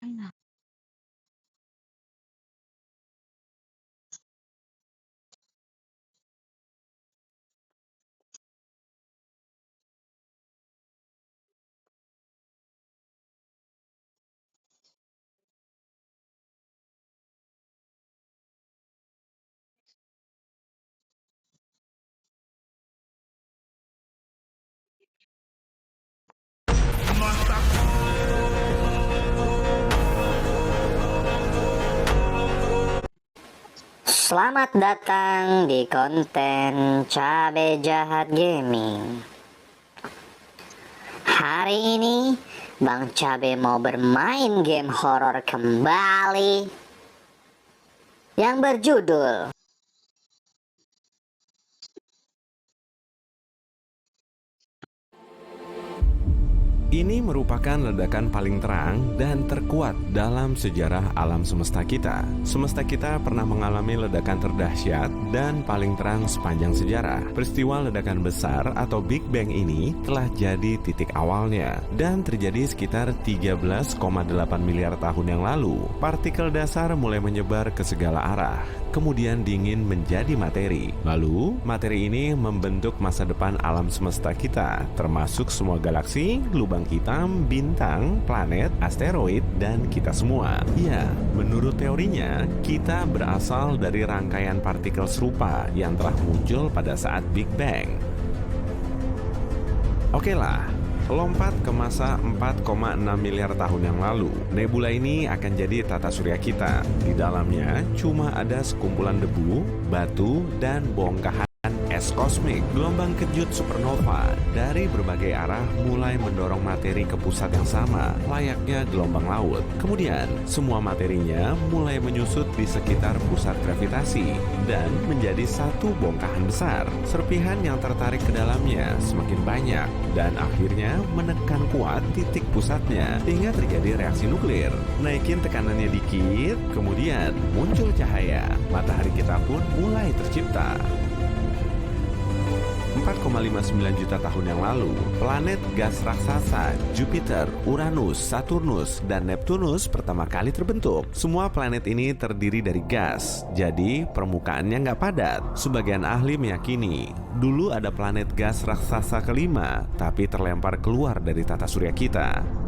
Enak. Selamat datang di konten Cabe Jahat Gaming. Hari ini Bang Cabe mau bermain game horor kembali yang berjudul Ini merupakan ledakan paling terang dan terkuat dalam sejarah alam semesta kita. Semesta kita pernah mengalami ledakan terdahsyat dan paling terang sepanjang sejarah. Peristiwa ledakan besar atau Big Bang ini telah jadi titik awalnya dan terjadi sekitar 13,8 miliar tahun yang lalu. Partikel dasar mulai menyebar ke segala arah, kemudian dingin menjadi materi. Lalu, materi ini membentuk masa depan alam semesta kita, termasuk semua galaksi, lubang hitam, bintang, planet, asteroid, dan kita semua. Ya, menurut teorinya, kita berasal dari rangkaian partikel serupa yang telah muncul pada saat Big Bang. Oke lah, lompat ke masa 4,6 miliar tahun yang lalu. Nebula ini akan jadi tata surya kita. Di dalamnya cuma ada sekumpulan debu, batu, dan bongkahan es kosmik. Gelombang kejut supernova dari berbagai arah mulai mendorong materi ke pusat yang sama, layaknya gelombang laut. Kemudian, semua materinya mulai menyusut di sekitar pusat gravitasi dan menjadi satu bongkahan besar. Serpihan yang tertarik ke dalamnya semakin banyak dan akhirnya menekan kuat titik pusatnya hingga terjadi reaksi nuklir. Naikin tekanannya dikit, kemudian muncul cahaya. Matahari kita pun mulai tercipta. 4,59 juta tahun yang lalu, planet gas raksasa Jupiter, Uranus, Saturnus, dan Neptunus pertama kali terbentuk. Semua planet ini terdiri dari gas, jadi permukaannya nggak padat. Sebagian ahli meyakini dulu ada planet gas raksasa kelima, tapi terlempar keluar dari tata surya kita.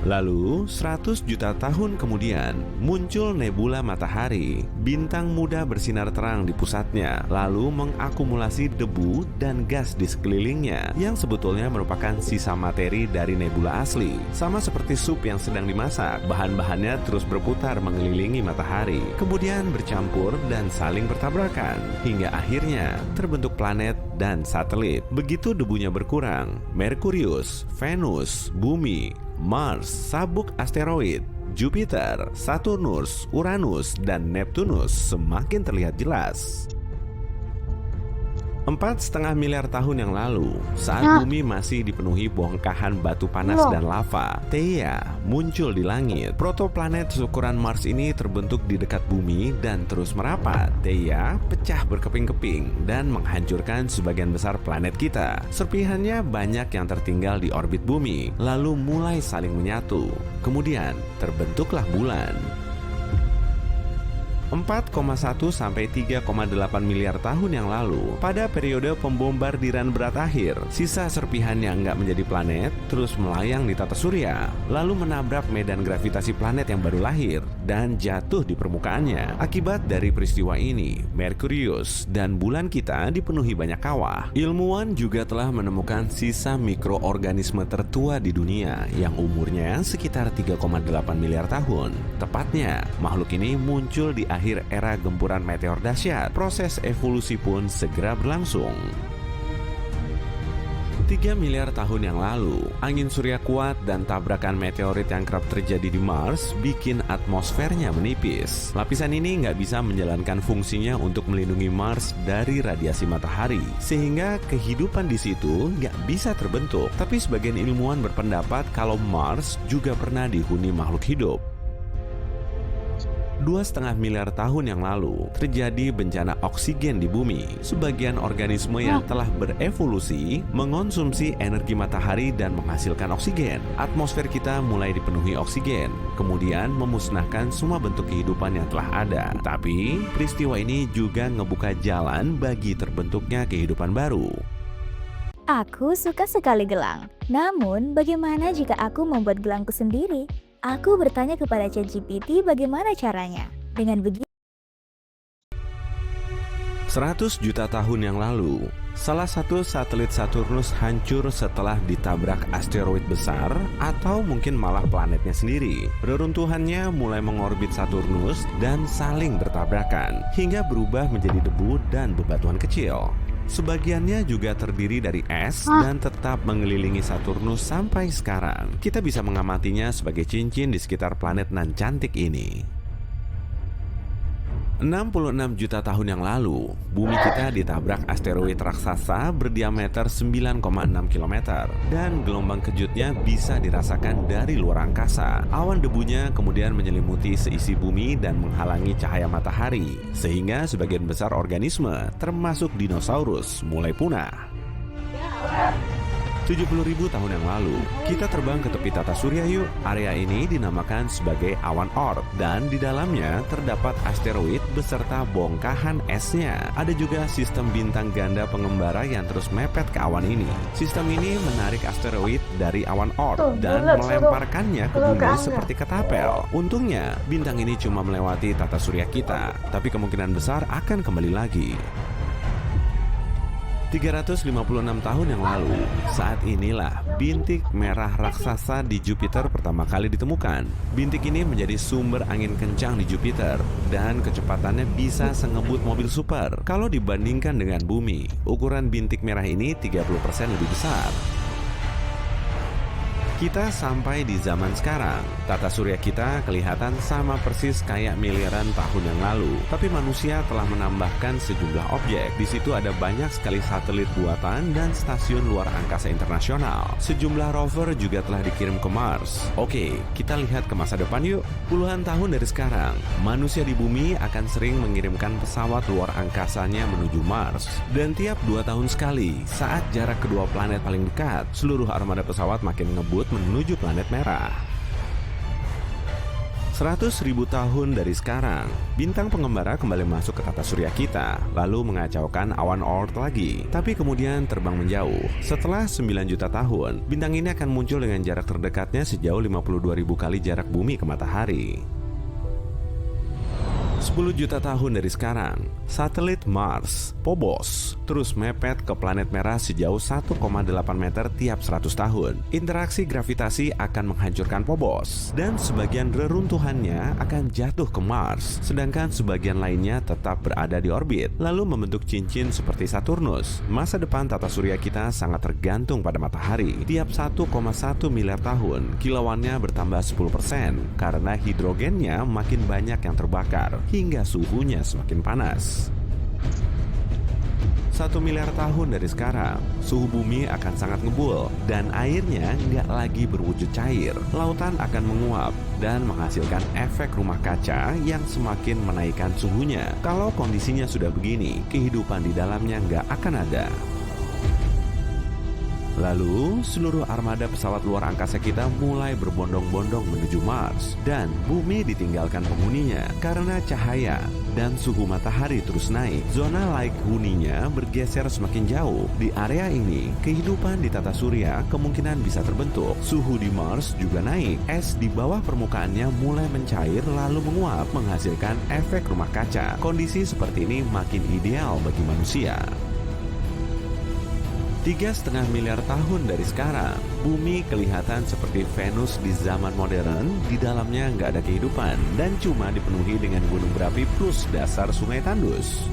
Lalu, 100 juta tahun kemudian, muncul nebula matahari. Bintang muda bersinar terang di pusatnya, lalu mengakumulasi debu dan gas di sekelilingnya, yang sebetulnya merupakan sisa materi dari nebula asli. Sama seperti sup yang sedang dimasak, bahan-bahannya terus berputar mengelilingi matahari, kemudian bercampur dan saling bertabrakan, hingga akhirnya terbentuk planet dan satelit. Begitu debunya berkurang, Merkurius, Venus, Bumi, Mars, sabuk asteroid, Jupiter, Saturnus, Uranus, dan Neptunus semakin terlihat jelas. 4,5 miliar tahun yang lalu, saat bumi masih dipenuhi bongkahan batu panas dan lava, Theia muncul di langit. Protoplanet seukuran Mars ini terbentuk di dekat bumi dan terus merapat. Theia pecah berkeping-keping dan menghancurkan sebagian besar planet kita. Serpihannya banyak yang tertinggal di orbit bumi, lalu mulai saling menyatu. Kemudian terbentuklah bulan. 4,1 sampai 3,8 miliar tahun yang lalu, pada periode pembombardiran berat akhir, sisa serpihan yang nggak menjadi planet terus melayang di tata surya, lalu menabrak medan gravitasi planet yang baru lahir dan jatuh di permukaannya. Akibat dari peristiwa ini, Merkurius dan bulan kita dipenuhi banyak kawah. Ilmuwan juga telah menemukan sisa mikroorganisme tertua di dunia yang umurnya sekitar 3,8 miliar tahun. Tepatnya, makhluk ini muncul di akhir era gempuran meteor dahsyat. Proses evolusi pun segera berlangsung. 3 miliar tahun yang lalu, angin surya kuat dan tabrakan meteorit yang kerap terjadi di Mars bikin atmosfernya menipis. Lapisan ini nggak bisa menjalankan fungsinya untuk melindungi Mars dari radiasi matahari, sehingga kehidupan di situ nggak bisa terbentuk. Tapi sebagian ilmuwan berpendapat kalau Mars juga pernah dihuni makhluk hidup. 2,5 miliar tahun yang lalu, terjadi bencana oksigen di bumi. Sebagian organisme yang telah berevolusi mengonsumsi energi matahari dan menghasilkan oksigen. Atmosfer kita mulai dipenuhi oksigen, kemudian memusnahkan semua bentuk kehidupan yang telah ada. Tapi, peristiwa ini juga ngebuka jalan bagi terbentuknya kehidupan baru. Aku suka sekali gelang. Namun, bagaimana jika aku membuat gelangku sendiri? Aku bertanya kepada ChatGPT bagaimana caranya. Dengan begitu, 100 juta tahun yang lalu, salah satu satelit Saturnus hancur setelah ditabrak asteroid besar atau mungkin malah planetnya sendiri. Reruntuhannya mulai mengorbit Saturnus dan saling bertabrakan hingga berubah menjadi debu dan bebatuan kecil. Sebagiannya juga terdiri dari es dan tetap mengelilingi Saturnus sampai sekarang. Kita bisa mengamatinya sebagai cincin di sekitar planet nan cantik ini. 66 juta tahun yang lalu, bumi kita ditabrak asteroid raksasa berdiameter 9,6 km dan gelombang kejutnya bisa dirasakan dari luar angkasa. Awan debunya kemudian menyelimuti seisi bumi dan menghalangi cahaya matahari, sehingga sebagian besar organisme, termasuk dinosaurus, mulai punah. 70.000 tahun yang lalu, kita terbang ke tepi tata surya yuk. Area ini dinamakan sebagai awan Oort dan di dalamnya terdapat asteroid beserta bongkahan esnya. Ada juga sistem bintang ganda pengembara yang terus mepet ke awan ini. Sistem ini menarik asteroid dari awan Oort dan melemparkannya ke bumi seperti ketapel. Untungnya, bintang ini cuma melewati tata surya kita, tapi kemungkinan besar akan kembali lagi. 356 tahun yang lalu, saat inilah bintik merah raksasa di Jupiter pertama kali ditemukan. Bintik ini menjadi sumber angin kencang di Jupiter dan kecepatannya bisa sengebut mobil super. Kalau dibandingkan dengan bumi, ukuran bintik merah ini 30% lebih besar. Kita sampai di zaman sekarang. Tata surya kita kelihatan sama persis kayak miliaran tahun yang lalu. Tapi manusia telah menambahkan sejumlah objek. Di situ ada banyak sekali satelit buatan dan stasiun luar angkasa internasional. Sejumlah rover juga telah dikirim ke Mars. Oke, kita lihat ke masa depan yuk. Puluhan tahun dari sekarang, manusia di bumi akan sering mengirimkan pesawat luar angkasanya menuju Mars. Dan tiap 2 tahun sekali, saat jarak kedua planet paling dekat, seluruh armada pesawat makin ngebut menuju planet merah. 100.000 tahun dari sekarang, bintang pengembara kembali masuk ke tata surya kita, lalu mengacaukan awan Oort lagi, tapi kemudian terbang menjauh. Setelah 9 juta tahun, bintang ini akan muncul dengan jarak terdekatnya sejauh 52.000 kali jarak bumi ke matahari. 10 juta tahun dari sekarang, satelit Mars, Phobos, terus mepet ke planet merah sejauh 1,8 meter tiap 100 tahun. Interaksi gravitasi akan menghancurkan Phobos, dan sebagian reruntuhannya akan jatuh ke Mars, sedangkan sebagian lainnya tetap berada di orbit, lalu membentuk cincin seperti Saturnus. Masa depan tata surya kita sangat tergantung pada matahari. Tiap 1,1 miliar tahun, kilauannya bertambah 10% karena hidrogennya makin banyak yang terbakar, hingga suhunya semakin panas. 1 miliar tahun dari sekarang, suhu bumi akan sangat ngebul dan airnya nggak lagi berwujud cair. Lautan akan menguap dan menghasilkan efek rumah kaca yang semakin menaikkan suhunya. Kalau kondisinya sudah begini, kehidupan di dalamnya nggak akan ada. Lalu, seluruh armada pesawat luar angkasa kita mulai berbondong-bondong menuju Mars, dan bumi ditinggalkan penghuninya karena cahaya dan suhu matahari terus naik. Zona laik huninya bergeser semakin jauh. Di area ini, kehidupan di tata surya kemungkinan bisa terbentuk. Suhu di Mars juga naik. Es di bawah permukaannya mulai mencair lalu menguap, menghasilkan efek rumah kaca. Kondisi seperti ini makin ideal bagi manusia. 3,5 miliar tahun dari sekarang, bumi kelihatan seperti Venus di zaman modern. Di dalamnya nggak ada kehidupan dan cuma dipenuhi dengan gunung berapi plus dasar sungai tandus.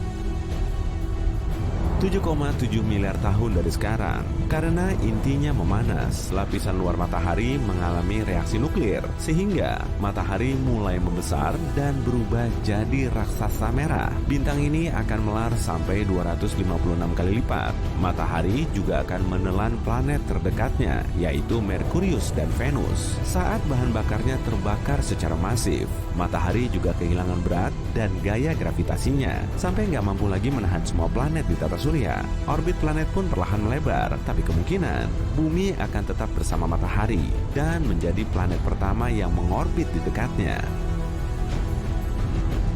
7,7 miliar tahun dari sekarang. Karena intinya memanas, lapisan luar matahari mengalami reaksi nuklir, sehingga matahari mulai membesar dan berubah jadi raksasa merah. Bintang ini akan melar sampai 256 kali lipat. Matahari juga akan menelan planet terdekatnya, yaitu Merkurius dan Venus. Saat bahan bakarnya terbakar secara masif, matahari juga kehilangan berat dan gaya gravitasinya, sampai nggak mampu lagi menahan semua planet di tata surya. Orbit planet pun perlahan melebar, tapi kemungkinan bumi akan tetap bersama matahari dan menjadi planet pertama yang mengorbit di dekatnya.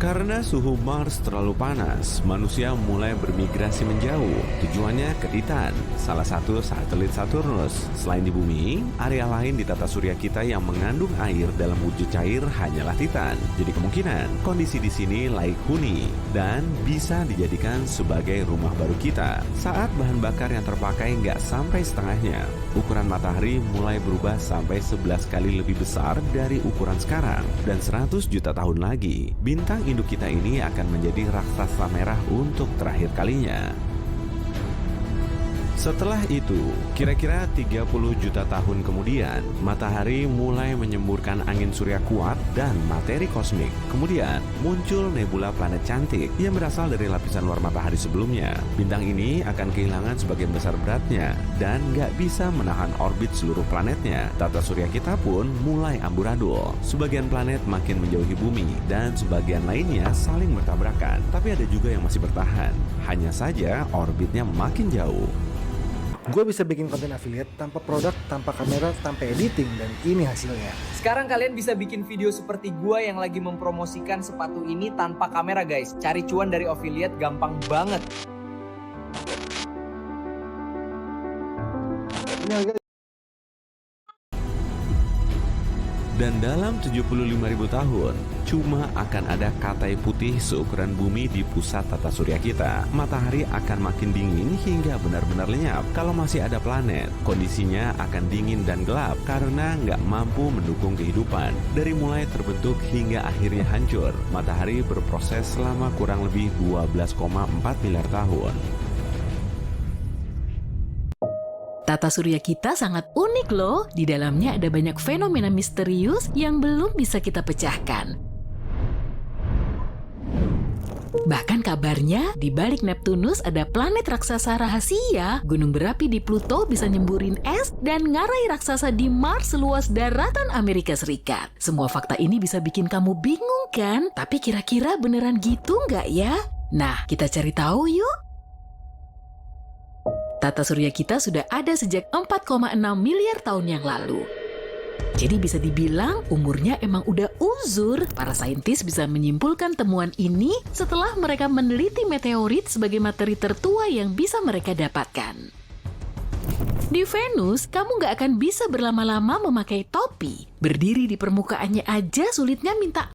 Karena suhu Mars terlalu panas, manusia mulai bermigrasi menjauh. Tujuannya ke Titan, salah satu satelit Saturnus. Selain di bumi, area lain di tata surya kita yang mengandung air dalam wujud cair hanyalah Titan. Jadi kemungkinan kondisi di sini layak huni dan bisa dijadikan sebagai rumah baru kita. Saat bahan bakar yang terpakai nggak sampai setengahnya, ukuran matahari mulai berubah sampai 11 kali lebih besar dari ukuran sekarang. Dan 100 juta tahun lagi, bintang induk kita ini akan menjadi raksasa merah untuk terakhir kalinya. Setelah itu, kira-kira 30 juta tahun kemudian, matahari mulai menyemburkan angin surya kuat dan materi kosmik. Kemudian, muncul nebula planet cantik yang berasal dari lapisan luar matahari sebelumnya. Bintang ini akan kehilangan sebagian besar beratnya dan nggak bisa menahan orbit seluruh planetnya. Tata surya kita pun mulai amburadul. Sebagian planet makin menjauhi bumi dan sebagian lainnya saling bertabrakan. Tapi ada juga yang masih bertahan. Hanya saja orbitnya makin jauh. Gue bisa bikin konten affiliate tanpa produk, tanpa kamera, tanpa editing, dan ini hasilnya. Sekarang kalian bisa bikin video seperti gua yang lagi mempromosikan sepatu ini tanpa kamera guys. Cari cuan dari affiliate gampang banget. Ini harga Dan dalam 75.000 tahun, cuma akan ada katai putih seukuran bumi di pusat tata surya kita. Matahari akan makin dingin hingga benar-benar lenyap. Kalau masih ada planet, kondisinya akan dingin dan gelap karena nggak mampu mendukung kehidupan. Dari mulai terbentuk hingga akhirnya hancur, matahari berproses selama kurang lebih 12,4 miliar tahun. Tata surya kita sangat unik loh. Di dalamnya ada banyak fenomena misterius yang belum bisa kita pecahkan. Bahkan kabarnya, di balik Neptunus ada planet raksasa rahasia, gunung berapi di Pluto bisa nyemburin es, dan ngarai raksasa di Mars seluas daratan Amerika Serikat. Semua fakta ini bisa bikin kamu bingung kan? Tapi kira-kira beneran gitu nggak ya? Nah, kita cari tahu yuk. Tata surya kita sudah ada sejak 4,6 miliar tahun yang lalu. Jadi bisa dibilang umurnya emang udah uzur. Para saintis bisa menyimpulkan temuan ini setelah mereka meneliti meteorit sebagai materi tertua yang bisa mereka dapatkan. Di Venus, kamu nggak akan bisa berlama-lama memakai topi. Berdiri di permukaannya aja sulitnya minta